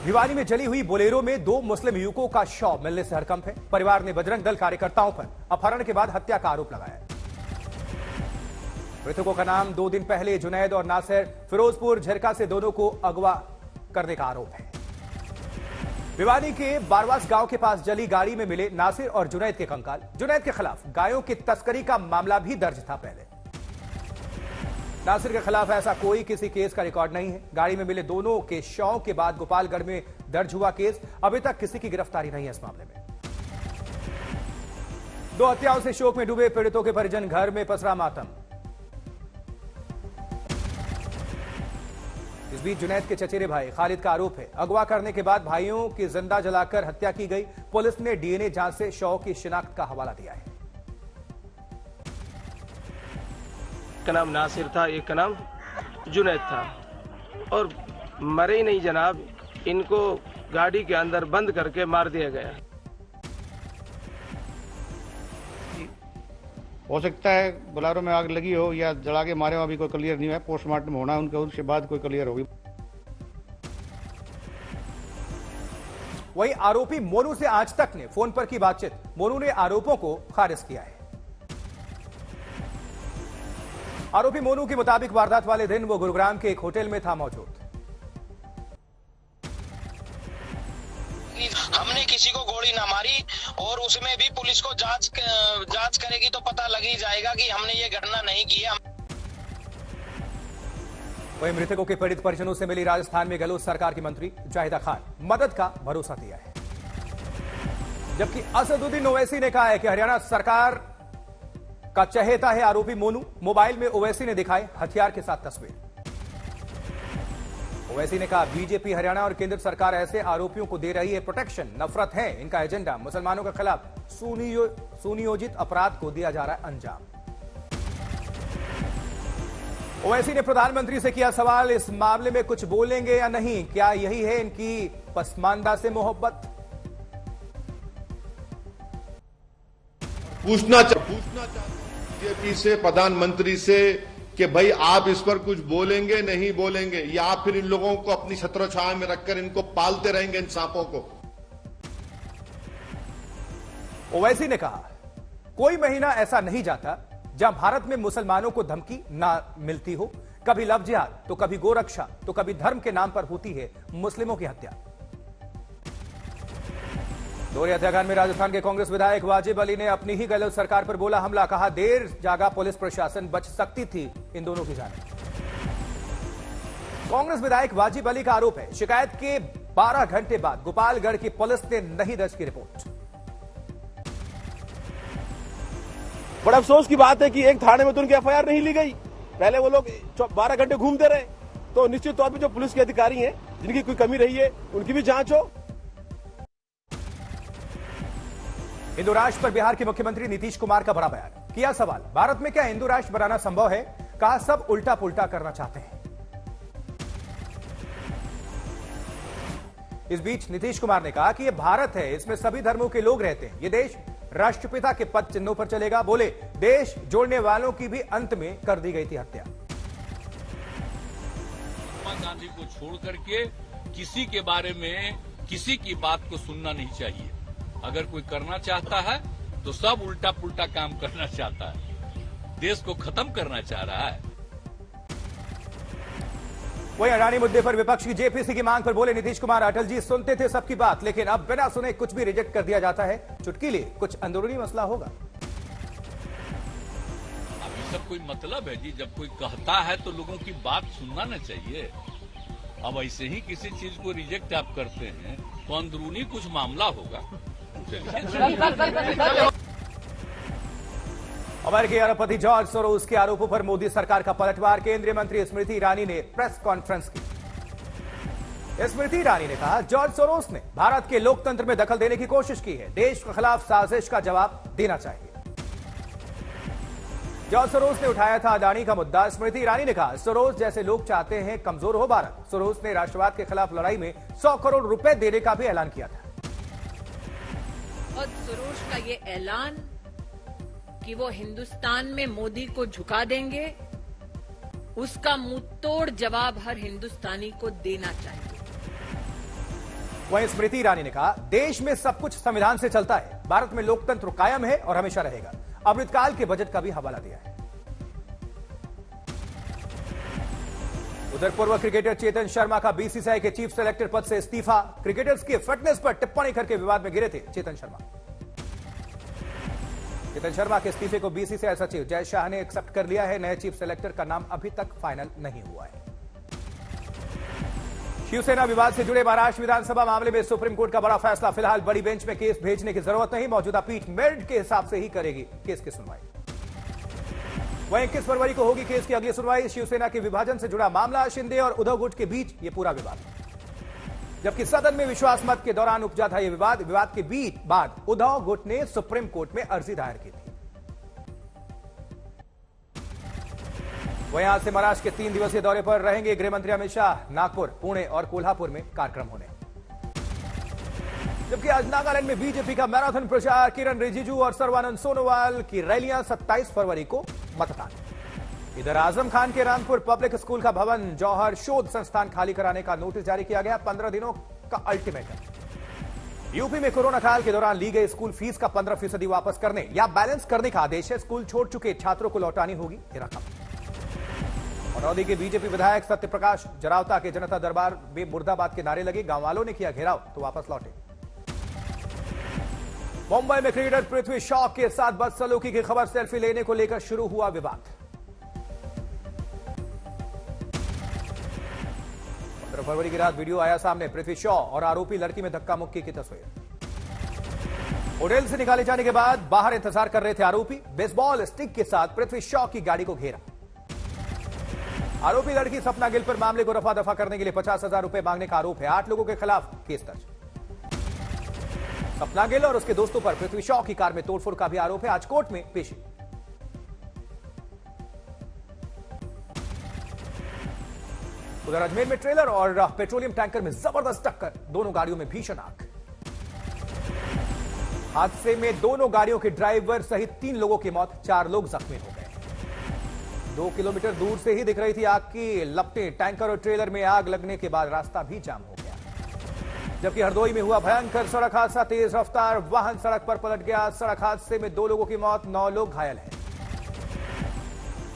भिवानी में जली हुई बोलेरो में 2 मुस्लिम युवकों का शव मिलने से हड़कंप है। परिवार ने बजरंग दल कार्यकर्ताओं पर अपहरण के बाद हत्या का आरोप लगाया है। मृतकों का नाम 2 दिन पहले जुनैद और नासिर फिरोजपुर झरका से दोनों को अगवा करने का आरोप है। भिवानी के बारवास गांव के पास जली गाड़ी में मिले नासिर और जुनैद के कंकाल। जुनैद के खिलाफ गायों की तस्करी का मामला भी दर्ज था पहले। नासिर के खिलाफ ऐसा कोई किसी केस का रिकॉर्ड नहीं है। गाड़ी में मिले दोनों के शव के बाद गोपालगढ़ में दर्ज हुआ केस। अभी तक किसी की गिरफ्तारी नहीं है इस मामले में। 2 हत्याओं से शोक में डूबे पीड़ितों के परिजन, घर में पसरा मातम। इस बीच जुनैद के चचेरे भाई खालिद का आरोप है, अगवा करने के बाद भाइयों की जिंदा जलाकर हत्या की गई। पुलिस ने डीएनए जांच से शव की शिनाख्त का हवाला दिया है। का नाम नासिर था, एक का नाम जुनैद था और मरे ही नहीं जनाब, इनको गाड़ी के अंदर बंद करके मार दिया गया। हो सकता है बोलेरो में आग लगी हो या जला के मारे हो, अभी कोई क्लियर नहीं है। पोस्टमार्टम होना है उनका, उसके बाद कोई क्लियर होगी। वही आरोपी मोनू से आज तक ने फोन पर की बातचीत। मोनू ने आरोपों को खारिज किया है। आरोपी मोनू के मुताबिक वारदात वाले दिन वो गुरुग्राम के एक होटल में था मौजूद। हमने किसी को गोली ना मारी और उसमें भी पुलिस को जांच करेगी तो पता लग ही जाएगा कि हमने ये घटना नहीं की है। वहीं मृतकों के पीड़ित परिजनों से मिली राजस्थान में गहलोत सरकार की मंत्री जाहिदा खान मदद का भरोसा दिया है। जबकि असदुद्दीन ओवैसी ने कहा है कि हरियाणा सरकार का चहेता है आरोपी मोनू। मोबाइल में ओवैसी ने दिखाए हथियार के साथ तस्वीर। ओवैसी ने कहा बीजेपी हरियाणा और केंद्र सरकार ऐसे आरोपियों को दे रही है प्रोटेक्शन। नफरत है इनका एजेंडा। मुसलमानों के खिलाफ सुनियोजित अपराध को दिया जा रहा है अंजाम। ओवैसी ने प्रधानमंत्री से किया सवाल, इस मामले में कुछ बोलेंगे या नहीं? क्या यही है इनकी पसमानदा से मोहब्बत? पूछना बीजेपी से, प्रधानमंत्री से कि भाई आप इस पर कुछ बोलेंगे नहीं बोलेंगे, या फिर इन लोगों को अपनी छत्रछाया में रखकर इनको पालते रहेंगे, इन सांपों को? ओवैसी ने कहा कोई महीना ऐसा नहीं जाता जहां भारत में मुसलमानों को धमकी ना मिलती हो। कभी लव जिहाद तो कभी गोरक्षा तो कभी धर्म के नाम पर होती है मुस्लिमों की हत्या। दोहरे हत्याकांड में राजस्थान के कांग्रेस विधायक वाजिब अली ने अपनी ही गहलोत सरकार पर बोला हमला। कहा देर जागा पुलिस प्रशासन, बच सकती थी इन दोनों की जान। कांग्रेस विधायक वाजिब अली का आरोप है शिकायत के 12 घंटे बाद गोपालगढ़ की पुलिस ने नहीं दर्ज की रिपोर्ट। बड़ा अफसोस की बात है कि एक थाने में तो उनकी एफआईआर नहीं ली गई। पहले वो लोग 12 घंटे घूमते रहे, तो निश्चित तौर पर जो पुलिस के अधिकारी हैं जिनकी कोई कमी रही है उनकी भी जांच हो। हिंदू राष्ट्र पर बिहार के मुख्यमंत्री नीतीश कुमार का बड़ा बयान। किया सवाल, भारत में क्या हिंदू राष्ट्र बनाना संभव है? कहा सब उल्टा पुल्टा करना चाहते हैं। इस बीच नीतीश कुमार ने कहा कि यह भारत है, इसमें सभी धर्मों के लोग रहते हैं। यह देश राष्ट्रपिता के पद चिन्हों पर चलेगा। बोले देश जोड़ने वालों की भी अंत में कर दी गई थी हत्या। महात्मा गांधी को छोड़ करके किसी के बारे में किसी की बात को सुनना नहीं चाहिए। अगर कोई करना चाहता है तो सब उल्टा पुल्टा काम करना चाहता है, देश को खत्म करना चाह रहा है। वहीं अडानी मुद्दे पर विपक्ष की जेपीसी की मांग पर बोले नीतीश कुमार, अटल जी सुनते थे सबकी बात, लेकिन अब बिना सुने कुछ भी रिजेक्ट कर दिया जाता है। चुटकी लिए कुछ अंदरूनी मसला होगा। अभी सब कोई मतलब है जी, जब कोई कहता है तो लोगों की बात सुनना न चाहिए। अब ऐसे ही किसी चीज को रिजेक्ट आप करते हैं तो अंदरूनी कुछ मामला होगा। अमेरिकी अरबपति जॉर्ज सोरोस के आरोपों पर मोदी सरकार का पलटवार। केंद्रीय मंत्री स्मृति ईरानी ने प्रेस कॉन्फ्रेंस की। स्मृति ईरानी ने कहा जॉर्ज सोरोस ने भारत के लोकतंत्र में दखल देने की कोशिश की है। देश के खिलाफ साजिश का जवाब देना चाहिए। जॉर्ज सोरोस ने उठाया था अडानी का मुद्दा। स्मृति ईरानी ने कहा सोरोस जैसे लोग चाहते हैं कमजोर हो भारत। सोरोस ने राष्ट्रवाद के खिलाफ लड़ाई में 100 करोड़ रुपए देने का भी ऐलान किया था। और सोरोस का ये ऐलान कि वो हिंदुस्तान में मोदी को झुका देंगे, उसका मुंह तोड़ जवाब हर हिंदुस्तानी को देना चाहिए। वहीं स्मृति ईरानी ने कहा, देश में सब कुछ संविधान से चलता है, भारत में लोकतंत्र कायम है और हमेशा रहेगा। अमृतकाल के बजट का भी हवाला दिया है। उधर पूर्व क्रिकेटर चेतन शर्मा का बीसीसीआई के चीफ सेलेक्टर पद से इस्तीफा। क्रिकेटर्स की फिटनेस पर टिप्पणी करके विवाद में घिरे थे चेतन शर्मा। चेतन शर्मा के इस्तीफे को बीसीसीआई सचिव जय शाह ने एक्सेप्ट कर लिया है। नए चीफ सेलेक्टर का नाम अभी तक फाइनल नहीं हुआ है। शिवसेना विवाद से जुड़े महाराष्ट्र विधानसभा मामले में सुप्रीम कोर्ट का बड़ा फैसला। फिलहाल बड़ी बेंच में केस भेजने की जरूरत नहीं, मौजूदा पीठ मेरिट के हिसाब से ही करेगी केस की सुनवाई। वहीं 21 फरवरी को होगी केस की अगली सुनवाई। शिवसेना के विभाजन से जुड़ा मामला, शिंदे और उद्धव गुट के बीच ये पूरा विवाद, जबकि सदन में विश्वास मत के दौरान उपजा था यह विवाद। विवाद के बीच बाद उद्धव गुट ने सुप्रीम कोर्ट में अर्जी दायर की थी। वहीं आज से महाराष्ट्र के 3 दिवसीय दौरे पर रहेंगे गृह मंत्री अमित शाह। नागपुर, पुणे और कोल्हापुर में कार्यक्रम होने, जबकि आज नागालैंड में बीजेपी का मैराथन प्रचार। किरण रिजिजू और सर्बानंद सोनोवाल की रैलियां। 27 फरवरी को मतदान। इधर आजम खान के रामपुर पब्लिक स्कूल का भवन जौहर शोध संस्थान खाली कराने का नोटिस जारी किया गया। 15 दिनों का अल्टीमेटम। यूपी में कोरोना काल के दौरान ली गई स्कूल फीस का 15% वापस करने या बैलेंस करने का आदेश है। स्कूल छोड़ चुके छात्रों को लौटानी होगी ये रकम। बरौनी के बीजेपी विधायक सत्यप्रकाश जरावता के जनता दरबार में मुर्दाबाद के नारे लगे। गांव वालों ने किया घेराव तो वापस लौटे। मुंबई में क्रिकेटर पृथ्वी शॉ के साथ बदसलूकी की खबर, सेल्फी लेने को लेकर शुरू हुआ विवाद। 15 फरवरी की रात वीडियो आया सामने। पृथ्वी शॉ और आरोपी लड़की में धक्का मुक्की की तस्वीर। होटल से निकाले जाने के बाद बाहर इंतजार कर रहे थे आरोपी। बेसबॉल स्टिक के साथ पृथ्वी शॉ की गाड़ी को घेरा। आरोपी लड़की सपना गिल पर मामले को रफा दफा करने के लिए 50,000 रुपए मांगने का आरोप है। 8 लोगों के खिलाफ केस दर्ज। सपना गिल और उसके दोस्तों पर पृथ्वी शॉ की कार में तोड़फोड़ का भी आरोप है। आज कोर्ट में पेशी। उधर अजमेर में ट्रेलर और पेट्रोलियम टैंकर में जबरदस्त टक्कर, दोनों गाड़ियों में भीषण आग। हादसे में दोनों गाड़ियों के ड्राइवर सहित 3 लोगों की मौत, 4 लोग जख्मी हो गए। 2 किलोमीटर दूर से ही दिख रही थी आग की लपटें। टैंकर और ट्रेलर में आग लगने के बाद रास्ता भी जाम हो गया। जबकि हरदोई में हुआ भयंकर सड़क हादसा, तेज रफ्तार वाहन सड़क पर पलट गया। सड़क हादसे में 2 लोगों की मौत, 9 लोग घायल हैं।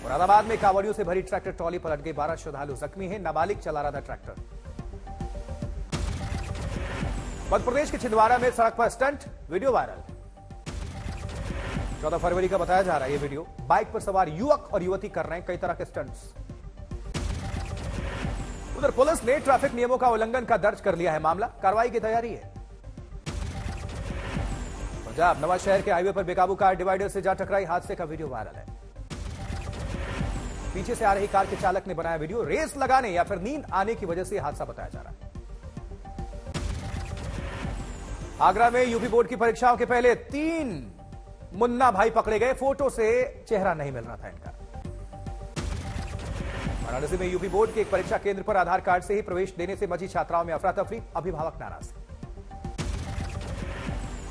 मुरादाबाद में कांवड़ियों से भरी ट्रैक्टर ट्रॉली पलट गई, 12 श्रद्धालु जख्मी हैं। नाबालिग चला रहा था ट्रैक्टर। मध्य प्रदेश के छिंदवाड़ा में सड़क पर स्टंट, वीडियो वायरल। 14 फरवरी का बताया जा रहा है ये वीडियो। बाइक पर सवार युवक और युवती कर रहे हैं कई तरह के स्टंट्स। उधर पुलिस ने ट्रैफिक नियमों का उल्लंघन का दर्ज कर लिया है मामला, कार्रवाई की तैयारी है। पंजाब नवा शहर के हाईवे पर बेकाबू कार डिवाइडर से जा टकराई, हादसे का वीडियो वायरल है। पीछे से आ रही कार के चालक ने बनाया वीडियो। रेस लगाने या फिर नींद आने की वजह से हादसा बताया जा रहा है। आगरा में यूपी बोर्ड की परीक्षाओं के पहले 3 मुन्ना भाई पकड़े गए। फोटो से चेहरा नहीं मिल रहा था इनका। वाराणसी में यूपी बोर्ड के एक परीक्षा केंद्र पर आधार कार्ड से ही प्रवेश देने से मची छात्राओं में अफरा तफरी, अभिभावक नाराज।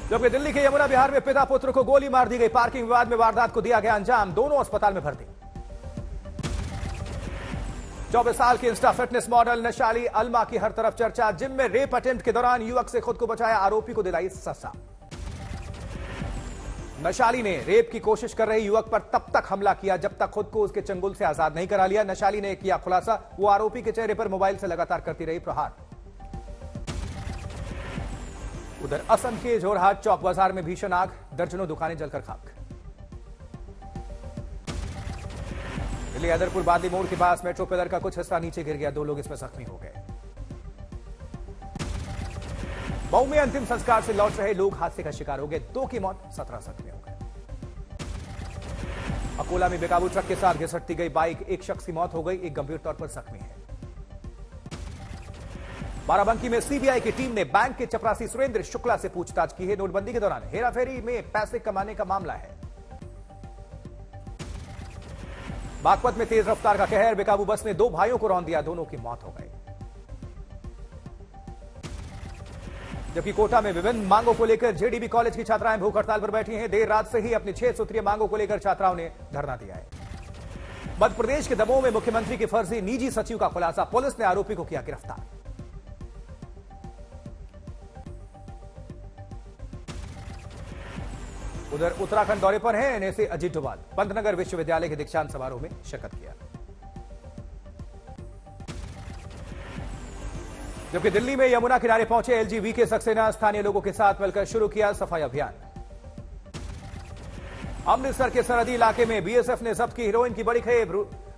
जबकि दिल्ली के यमुना विहार में पिता पुत्र को गोली मार दी गई। पार्किंग विवाद में वारदात को दिया गया अंजाम, दोनों अस्पताल में भर्ती। 24 साल की इंस्टा फिटनेस मॉडल नशाली अलमा की हर तरफ चर्चा। जिम में रेप अटेम्प्ट के दौरान युवक से खुद को बचाया, आरोपी को दिलाई सजा। नशाली ने रेप की कोशिश कर रहे युवक पर तब तक हमला किया जब तक खुद को उसके चंगुल से आजाद नहीं करा लिया। नशाली ने किया खुलासा, वो आरोपी के चेहरे पर मोबाइल से लगातार करती रही प्रहार। उधर असम के जोरहाट चौक बाजार में भीषण आग, दर्जनों दुकानें जलकर खाक। दिल्ली हैदरपुर बांदी मोड़ के पास मेट्रो पिलर का कुछ हिस्सा नीचे गिर गया, 2 लोग इसमें जख्मी हो गए। मऊ में अंतिम संस्कार से लौट रहे लोग हादसे का शिकार हो गए, 2 की मौत, 17 जख्मी हो गए। अकोला में बेकाबू ट्रक के साथ घिसटती गई बाइक, एक शख्स की मौत हो गई, एक गंभीर तौर पर जख्मी है। बाराबंकी में सीबीआई की टीम ने बैंक के चपरासी सुरेंद्र शुक्ला से पूछताछ की है। नोटबंदी के दौरान हेराफेरी में पैसे कमाने का मामला है। बागपत में तेज रफ्तार का कहर, बेकाबू बस ने 2 भाइयों को रौंद दिया, दोनों की मौत हो गई। जबकि कोटा में विभिन्न मांगों को लेकर जेडीबी कॉलेज की छात्राएं भूख हड़ताल पर बैठी हैं। देर रात से ही अपनी 6 सूत्रीय मांगों को लेकर छात्राओं ने धरना दिया है। मध्य प्रदेश के दमोह में मुख्यमंत्री के फर्जी निजी सचिव का खुलासा, पुलिस ने आरोपी को किया गिरफ्तार। उधर उत्तराखंड दौरे पर हैं एनएसए अजीत डोभाल। पंतनगर विश्वविद्यालय के दीक्षांत समारोह में शिरकत किया। जबकि दिल्ली में यमुना किनारे पहुंचे एलजीबी सक्सेना स्थानीय लोगों के साथ मिलकर शुरू किया सफाई अभियान। अमृतसर के सरहदी इलाके में बीएसएफ ने जब्त की हीरोइन की बड़ी खेप।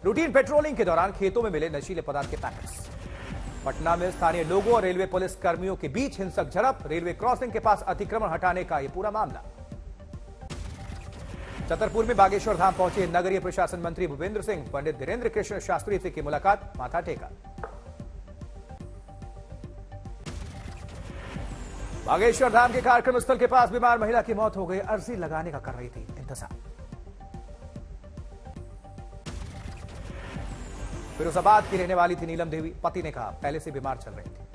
रूटीन पेट्रोलिंग के दौरान खेतों में मिले नशीले पदार्थ के पैकेट्स। पटना में स्थानीय लोगों और रेलवे पुलिस कर्मियों के बीच हिंसक झड़प। रेलवे क्रॉसिंग के पास अतिक्रमण हटाने का यह पूरा मामला। छतरपुर में बागेश्वर धाम पहुंचे नगरीय प्रशासन मंत्री भूपेंद्र सिंह। पंडित धीरेन्द्र कृष्ण शास्त्री से की मुलाकात, माथा टेका। बागेश्वर धाम के कार्यक्रम स्थल के पास बीमार महिला की मौत हो गई। अर्जी लगाने का कर रही थी इंतजार। फिरोजाबाद की रहने वाली थी नीलम देवी। पति ने कहा पहले से बीमार चल रही थी।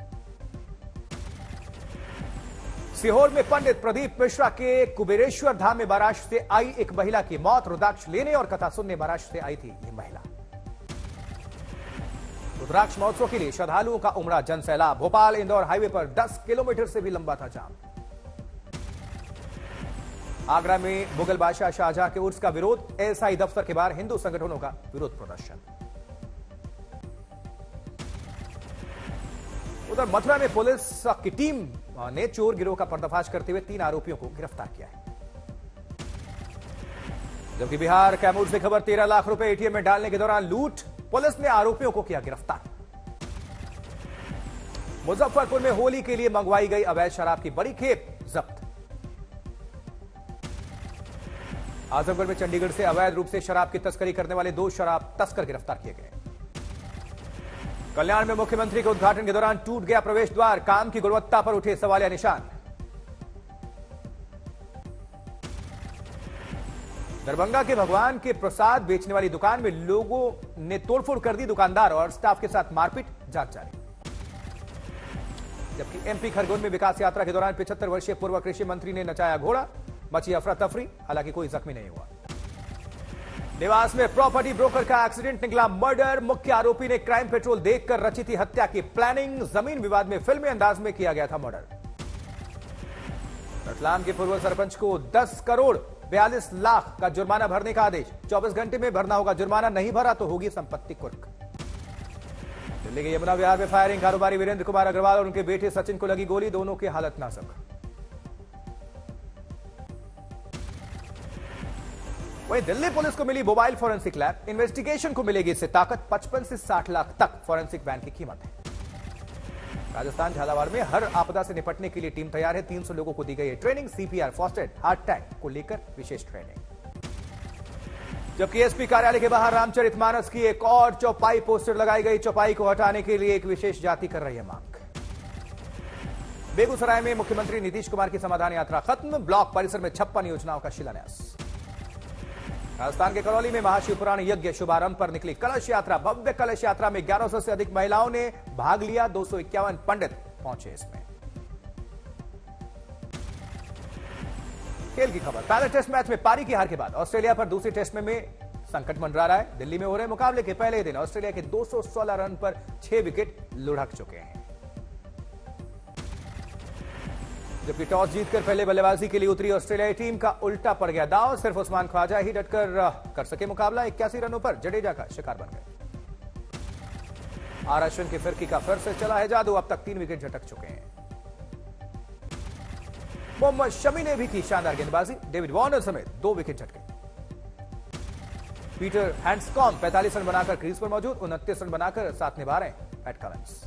सीहोर में पंडित प्रदीप मिश्रा के कुबेरेश्वर धाम में महाराष्ट्र से आई एक महिला की मौत। रुद्राक्ष लेने और कथा सुनने महाराष्ट्र से आई थी ये महिला। रुद्राक्ष महोत्सव के लिए श्रद्धालुओं का उमड़ा जनसैलाब। भोपाल इंदौर हाईवे पर 10 किलोमीटर से भी लंबा था जाम। आगरा में मुगल बादशाह शाहजहां के उर्स का विरोध। एएसआई दफ्तर के बाहर हिंदू संगठनों का विरोध प्रदर्शन। उधर मथुरा में पुलिस की टीम ने चोर गिरोह का पर्दाफाश करते हुए 3 आरोपियों को गिरफ्तार किया है। जबकि बिहार कैमूर से खबर 13 लाख रुपए एटीएम में डालने के दौरान लूट। पुलिस ने आरोपियों को किया गिरफ्तार। मुजफ्फरपुर में होली के लिए मंगवाई गई अवैध शराब की बड़ी खेप जब्त। आजमगढ़ में चंडीगढ़ से अवैध रूप से शराब की तस्करी करने वाले 2 शराब तस्कर गिरफ्तार किए गए। कल्याण में मुख्यमंत्री के उद्घाटन के दौरान टूट गया प्रवेश द्वार। काम की गुणवत्ता पर उठे सवालिया निशान। दरभंगा के भगवान के प्रसाद बेचने वाली दुकान में लोगों ने तोड़फोड़ कर दी। दुकानदार और स्टाफ के साथ मारपीट, जांच जारी। जबकि एमपी खरगोन में विकास यात्रा के दौरान 75 वर्षीय पूर्व कृषि मंत्री ने नचाया घोड़ा। मची अफरा तफरी, हालांकि कोई जख्मी नहीं हुआ। देवास में प्रॉपर्टी ब्रोकर का एक्सीडेंट निकला मर्डर। मुख्य आरोपी ने क्राइम पेट्रोल देखकर रची थी हत्या की प्लानिंग। जमीन विवाद में फिल्मी अंदाज में किया गया था मर्डर। रतलाम के पूर्व सरपंच को 10 करोड़ 42 लाख का जुर्माना भरने का आदेश। 24 घंटे में भरना होगा जुर्माना, नहीं भरा तो होगी संपत्ति कुर्क। दिल्ली के यमुना विहार में फायरिंग। कारोबारी वीरेंद्र कुमार अग्रवाल और उनके बेटे सचिन को लगी गोली। दोनों की हालत नाजुक। वहीं दिल्ली पुलिस को मिली मोबाइल फॉरेंसिक लैब। इन्वेस्टिगेशन को मिलेगी इससे ताकत। 55 से 60 लाख तक फॉरेंसिक वैन की कीमत है। राजस्थान झालावाड़ में हर आपदा से निपटने के लिए टीम तैयार है। 300 लोगों को दी गई है training. CPR, first aid, heart attack को लेकर विशेष ट्रेनिंग। जबकि एसपी कार्यालय के बाहर रामचरितमानस की एक और चौपाई पोस्टर लगाई गई। चौपाई को हटाने के लिए एक विशेष जाति कर रही है मांग। बेगूसराय में मुख्यमंत्री नीतीश कुमार की समाधान यात्रा खत्म। ब्लॉक परिसर में 56 योजनाओं का शिलान्यास। राजस्थान के करौली में महाशिवपुराण यज्ञ शुभारंभ पर निकली कलश यात्रा। भव्य कलश यात्रा में 1100 से अधिक महिलाओं ने भाग लिया। 251 पंडित पहुंचे इसमें। खेल की खबर। पहले टेस्ट मैच में पारी की हार के बाद ऑस्ट्रेलिया पर दूसरे टेस्ट में संकट मंडरा रहा है। दिल्ली में हो रहे मुकाबले के पहले दिन ऑस्ट्रेलिया के 216 रन पर 6 विकेट लुढ़क चुके हैं। जबकि टॉस जीतकर पहले बल्लेबाजी के लिए उतरी ऑस्ट्रेलियाई टीम का उल्टा पड़ गया दांव। सिर्फ उस्मान ख्वाजा ही डटकर कर सके मुकाबला। 81 रनों पर जडेजा का शिकार बन गए। आर अश्विन की फिरकी का फिर से चला है जादू। अब तक 3 विकेट झटक चुके हैं। मोहम्मद शमी ने भी की शानदार गेंदबाजी। डेविड वार्नर समेत 2 विकेट झटके। पीटर हैंड्सकॉम्ब 45 रन बनाकर क्रीज पर मौजूद। 29 रन बनाकर साथ निभा रहे हैं पैट कमिंस।